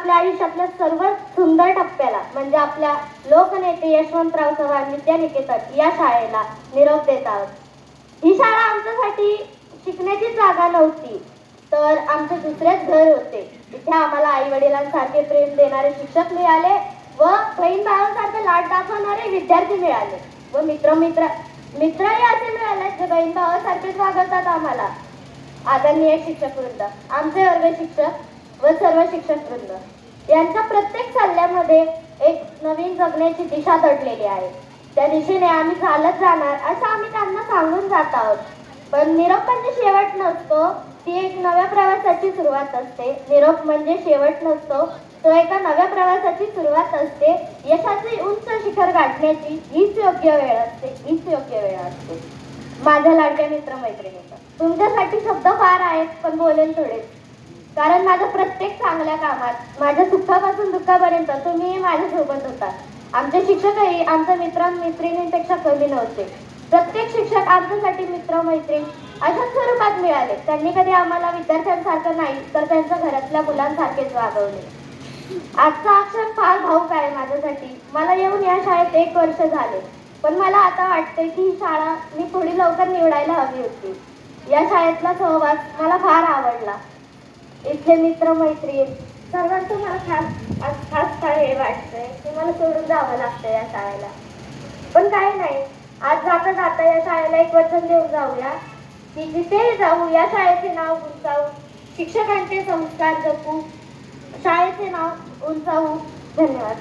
आपल्या आयुष्यातल्या सर्वात सुंदर टप्प्याला म्हणजे आपल्या लोकनेते यशवंतराव चव्हाण विद्यानिकेतन या शाळेला निरोप देत आहोत. ही शाळा आमच्यासाठी शिकण्याची जागा नव्हती, तर आमचे दुसरेच घर होते. इथे आम्हाला आई वडिलांसारखे प्रेम देणारे शिक्षक मिळाले व बहीण भावांसारखे लाड दाखवणारे विद्यार्थी मिळाले व मित्रही असे मिळाले जे बहीण भावासारखेच वागवतात आम्हाला. आदरणीय शिक्षक वृंद, आमचे वर्ग शिक्षक व सर्व शिक्षक वृंद यांच्या प्रत्येक सल्ल्यामध्ये एक नवीन जगण्याची दिशा दडलेली आहे. त्या दिशेने आम्ही चालत जाणार असं आम्ही त्यांना सांगून जात आहोत. पण निरोप म्हणजे शेवट नसतो, ती एक नव्या प्रवासाची सुरुवात असते. निरोप म्हणजे शेवट नसतो, तो एका नव्या प्रवासाची सुरुवात असते. यशाचे उंच शिखर गाठण्याची हीच योग्य वेळ असते. माझ्या लाडक्या मित्रमैत्रिणींनो, तुमच्यासाठी शब्द फार आहेत पण बोलेल थोडेच. कारण माझ्या प्रत्येक चांगल्या कामात, माझ्या सुखापासून दुःखापर्यंत तुम्ही माझ्यासोबत होता. आमचे शिक्षकही आमच्या मित्रमैत्रिणींपेक्षा कमी नव्हते. प्रत्येक शिक्षक आमच्यासाठी मित्रमैत्रीण अशाच स्वरूपात मिळाले. त्यांनी कधी आम्हाला विद्यार्थ्यांसारखं नाही तर त्यांच्या घरातल्या मुलांसारखेच वागवले. आजचा हा क्षण फार भावूक आहे माझ्यासाठी. मला येऊन या शाळेत 1 वर्ष झाले, पण मला आता वाटते की ही शाळा मी थोडी लवकर निवडायला हवी होती. या शाळेतला सहवास मला फार आवडला. इथले मित्रमैत्रीण सर्वांचं मला खास हे वाटतंय की मला सोडून जावं लागतं या शाळेला. पण काही नाही, आज जाता जाता या शाळेला एक वचन देऊन जाऊया की जिथे जाऊ या शाळेचे नाव उंचावू, शिक्षकांचे संस्कार जपू, शाळेचे नाव उंचावू. धन्यवाद.